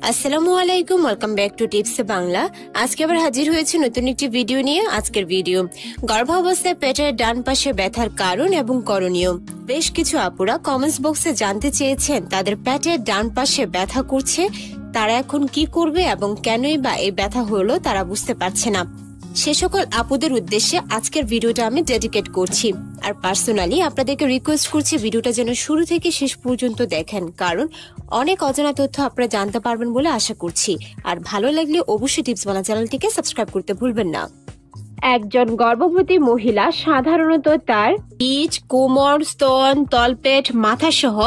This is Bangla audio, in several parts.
আসসালামু আলাইকুম, welcome back to tips Bangla. আজকে আবার হাজির হয়েছে নতুন একটি ভিডিও নিয়ে। আজকের ভিডিও গর্ভাবস্থায় পেটের ডান পাশে ব্যথার কারণ এবং করণীয়। বেশ কিছু আপুরা কমেন্টস বক্সে জানতে চেয়েছেন তাদের পেটের ডান পাশে ব্যথা করছে, তারা এখন কি করবে এবং কেনই বা এই ব্যথা হলো তারা বুঝতে পারছে না। সে সকল আপুদের উদ্দেশ্যে আজকের ভিডিওটা আমি ডেডিকেট করছি। আর পার্সোনালি আপনাদেরকে রিকোয়েস্ট করছি ভিডিওটা যেন শুরু থেকে শেষ পর্যন্ত দেখেন, কারণ অনেক অজানা তথ্য আপনারা জানতে পারবেন বলে আশা করছি। আর ভালো লাগলে অবশ্যই টিপস বাংলা চ্যানেলটিকে সাবস্ক্রাইব করতে ভুলবেন না। একজন গর্ভবতী মহিলা সাধারণত তার পিঠ, কোমর, স্তন, তলপেট, মাথা সহ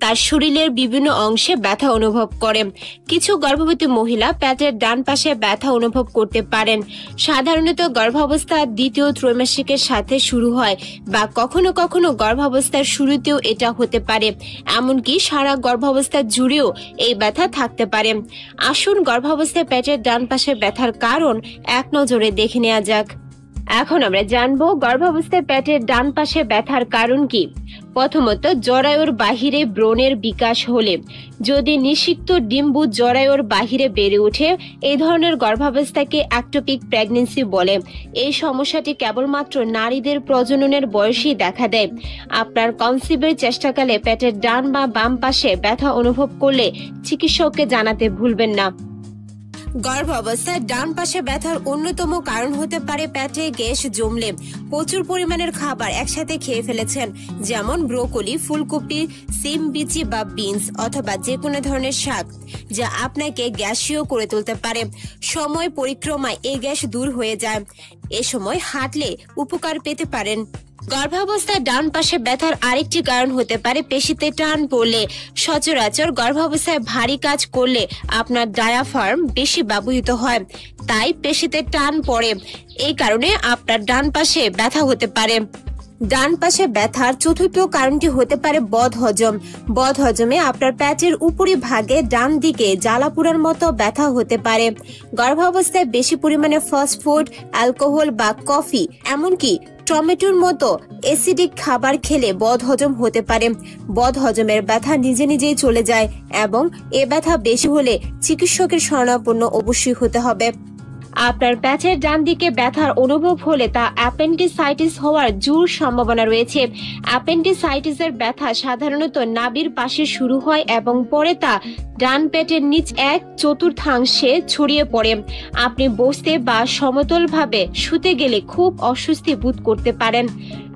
তার শরীরের বিভিন্ন অংশে ব্যথা অনুভব করেন। কিছু গর্ভবতী মহিলা পেটের ডান পাশে ব্যথা অনুভব করতে পারেন। সাধারণত গর্ভাবস্থা দ্বিতীয় ত্রৈমাসিকের সাথে শুরু হয় বা কখনো কখনো গর্ভাবস্থার শুরুতেও এটা হতে পারে, এমনকি সারা গর্ভাবস্থা জুড়েও এই ব্যথা থাকতে পারে। আসুন গর্ভাবস্থায় পেটের ডান পাশে ব্যথার কারণ এক নজরে দেখে নেওয়া যাক। এখন আমরা জানবো গর্ভাবস্থায় পেটের ডান পাশে ব্যথার কারণ কি। প্রথমত, জরায়ুর বাহিরে ব্রণের বিকাশ হলে। যদি নিষিক্ত ডিম্বু জরায়ুর বাহিরে বেড়ে ওঠে, এই ধরনের গর্ভাবস্থাকে অ্যাক্টোপিক প্রেগন্যান্সি বলে। এই সমস্যাটি কেবলমাত্র নারীদের প্রজননের বয়সেই দেখা দেয়। আপনার কনসিভের চেষ্টাকালে পেটের ডান বা বাম পাশে ব্যথা অনুভব করলে চিকিৎসককে জানাতে ভুলবেন না। গর্ভাবস্থায় ডান পাশে ব্যথার অন্যতম কারণ হতে পারে পেটে গ্যাস জমলে প্রচুর পরিমাণের খাবার একসাথে খেয়ে ফেলেছেন, যেমন ব্রোকলি, ফুলকপি, সিম বিচি বা বিনস অথবা যে কোনো ধরনের শাক, যা আপনাকে গ্যাসীয় করে তুলতে পারে। সময় পরিক্রমায় এই গ্যাস দূর হয়ে যায়। এ সময় হাঁটলে উপকার পেতে পারেন। গর্ভাবস্থায় ডান পাশে ব্যথার আরেকটি কারণ হতে পারে পেশিতে টান পড়লে। সচরাচর গর্ভাবস্থায় ভারী কাজ করলে আপনার ডায়াফ্রাম বেশি ব্যবহৃত হয়, তাই পেশিতে টান পড়ে। এই কারণে আপনার ডান পাশে ব্যথা হতে পারে। ডান পাশে ব্যথার চতুর্থ কারণটি হতে পারে বদহজম। বদহজমে আপনার পেটের উপরি ভাগে ডান দিকে জ্বালাপুরার মতো ব্যথা হতে পারে। গর্ভাবস্থায় বেশি পরিমাণে ফাস্টফুড, অ্যালকোহল বা কফি, এমনকি টমেটোর মতো অ্যাসিডিক খাবার খেলে বদহজম হতে পারে। বদহজমের ব্যথা নিজে নিজেই চলে যায় এবং এ ব্যথা বেশি হলে চিকিৎসকের শরণাপন্ন অবশ্যই হতে হবে। আপনার পেটের ডান দিকে ব্যথার অনুভব হলে তা অ্যাপেন্ডিসাইটিস হওয়ার জোর সম্ভাবনা রয়েছে। অ্যাপেন্ডিসাইটিসের ব্যথা সাধারণত নাভির পাশে শুরু হয় এবং পরে তা ডান পেটের নিচ 1/4 ছড়িয়ে পড়ে। আপনি বসতে বা সমতলভাবে শুতে গেলে খুব অস্বস্তি বোধ করতে পারেন।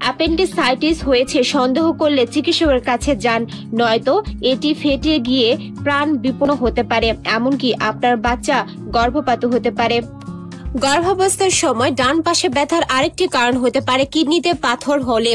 অ্যাপেন্ডিসাইটিস হয়েছে সন্দেহ করলে চিকিৎসকের কাছে যান, নয়তো এটি ফেটে গিয়ে প্রাণ বিপন্ন হতে পারে, এমনকি আপনার বাচ্চা গর্ভপাত হতে পারে। গর্ভাবস্থার সময় ডান পাশে ব্যথার আরেকটি কারণ হতে পারে কিডনিতে পাথর হলে।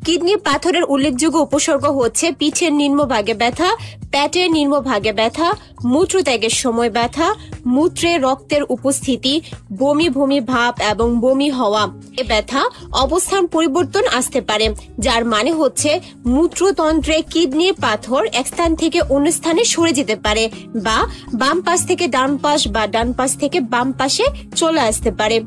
কিডনি পাথরের উল্লেখযোগ্য উপসর্গ হচ্ছে পিঠের নিম্নভাগে ব্যথা, পেটের নিম্নভাগে ব্যথা, মূত্রত্যাগের সময় ব্যথা, মূত্রে রক্তের উপস্থিতি, বমি বমি ভাব এবং বমি হওয়া। এ ব্যথা অবস্থান পরিবর্তন আসতে পারে, যার মানে হচ্ছে মূত্রতন্ত্রে কিডনির পাথর এক স্থান থেকে অন্য স্থানে সরে যেতে পারে, বা বাম পাশ থেকে ডান পাশ বা ডান পাশ থেকে বাম পাশে চলে আসতে পারে।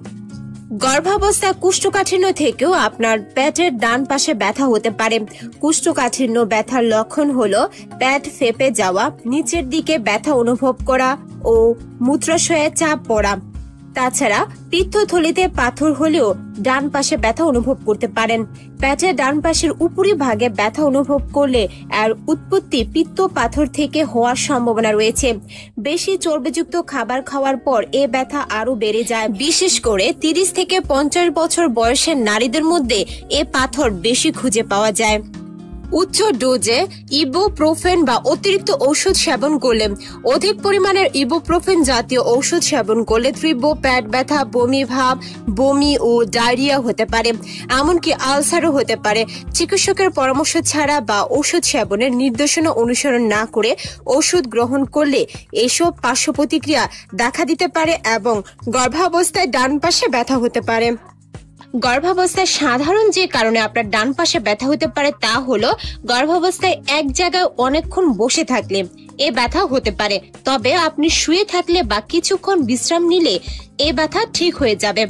গর্ভাবস্থা কোষ্ঠকাঠিন্য থেকেও আপনার পেটের ডান পাশে ব্যথা হতে পারে। কোষ্ঠকাঠিন্য ব্যথার লক্ষণ হলো পেট ফেপে যাওয়া, নিচের দিকে ব্যথা অনুভব করা ও মূত্রাশয়ে চাপ পড়া। তাছাড়া পিত্তথলিতে পাথর হলেও ডান পাশে ব্যথা অনুভব করতে পারেন। পেটের ডান পাশের উপরি ভাগে ব্যথা অনুভব করলে এর উৎপত্তি পিত্ত পাথর থেকে হওয়ার সম্ভাবনা রয়েছে। বেশি চর্বিযুক্ত খাবার খাওয়ার পর এ ব্যথা আরো বেড়ে যায়। বিশেষ করে 30 থেকে 50 বছর বয়সের নারীদের মধ্যে এ পাথর বেশি খুঁজে পাওয়া যায়। উচ্চ ডোজে ইবোপ্রোফেন বা অতিরিক্ত ঔষধ সেবন করলে, অধিক পরিমাণের ইবোপ্রোফেন জাতীয় ঔষধ সেবন করলে তীব্র পেট ব্যথা, বমি ভাব, বমি ও ডায়রিয়া হতে পারে, এমনকি আলসারও হতে পারে। চিকিৎসকের পরামর্শ ছাড়া বা ঔষধ সেবনের নির্দেশনা অনুসরণ না করে ওষুধ গ্রহণ করলে এসব পার্শ্ব প্রতিক্রিয়া দেখা দিতে পারে এবং গর্ভাবস্থায় ডান পাশে ব্যথা হতে পারে। গর্ভাবস্থায় সাধারণ যে কারণে আপনার ডান পাশে ব্যথা হতে পারে তা হলো গর্ভাবস্থায় এক জায়গায় অনেকক্ষণ বসে থাকলে এ ব্যথা হতে পারে, তবে আপনি শুয়ে থাকলে বা কিছুক্ষণ বিশ্রাম নিলে এ ব্যথা ঠিক হয়ে যাবে।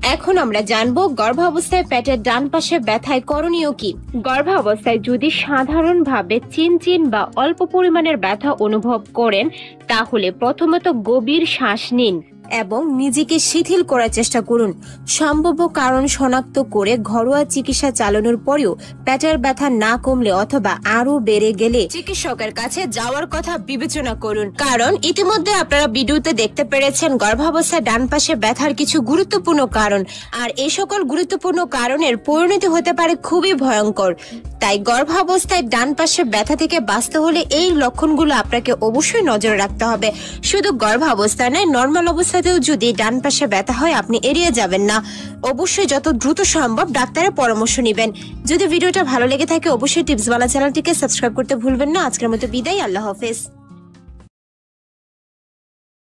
এখন আমরা জানবো গর্ভাবস্থায় পেটের ডান পাশে ব্যথায় করণীয় কি। গর্ভাবস্থায় যদি সাধারণভাবে চিনচিন বা অল্প পরিমাণের ব্যথা অনুভব করেন তাহলে প্রথমত গভীর শ্বাস নিন এবং নিজেকে শিথিল করার চেষ্টা করুন। সম্ভাব্য কারণ শনাক্ত করে ঘরোয়া চিকিৎসা চালানোর পরেও পেটের ব্যথা না কমলে অথবা আরো বেড়ে গেলে চিকিৎসকের কাছে যাওয়ার কথা বিবেচনা করুন। কারণ ইতিমধ্যে আপনারা ভিডিওতে দেখতে পেরেছেন গর্ভাবস্থায় ডান পাশে ব্যথার কিছু গুরুত্বপূর্ণ কারণ, আর এই সকল গুরুত্বপূর্ণ কারণের পরিণতি হতে পারে খুবই ভয়ঙ্কর। তাই গর্ভাবস্থায় ডান পাশে ব্যথা থেকে বাঁচতে হলে এই লক্ষণগুলো আপনাকে অবশ্যই নজরে রাখতে হবে। শুধু গর্ভাবস্থায় নয়, নর্মাল অবস্থাতেও যদি ডান পাশে ব্যথা হয় আপনি এড়িয়ে যাবেন না। অবশ্যই যত দ্রুত সম্ভব ডাক্তারের পরামর্শ নেবেন। যদি ভিডিওটা ভালো লেগে থাকে অবশ্যই টিপসওয়ালা চ্যানেলটিকে সাবস্ক্রাইব করতে ভুলবেন না। আজকের মতো বিদায়, আল্লাহ হাফেজ।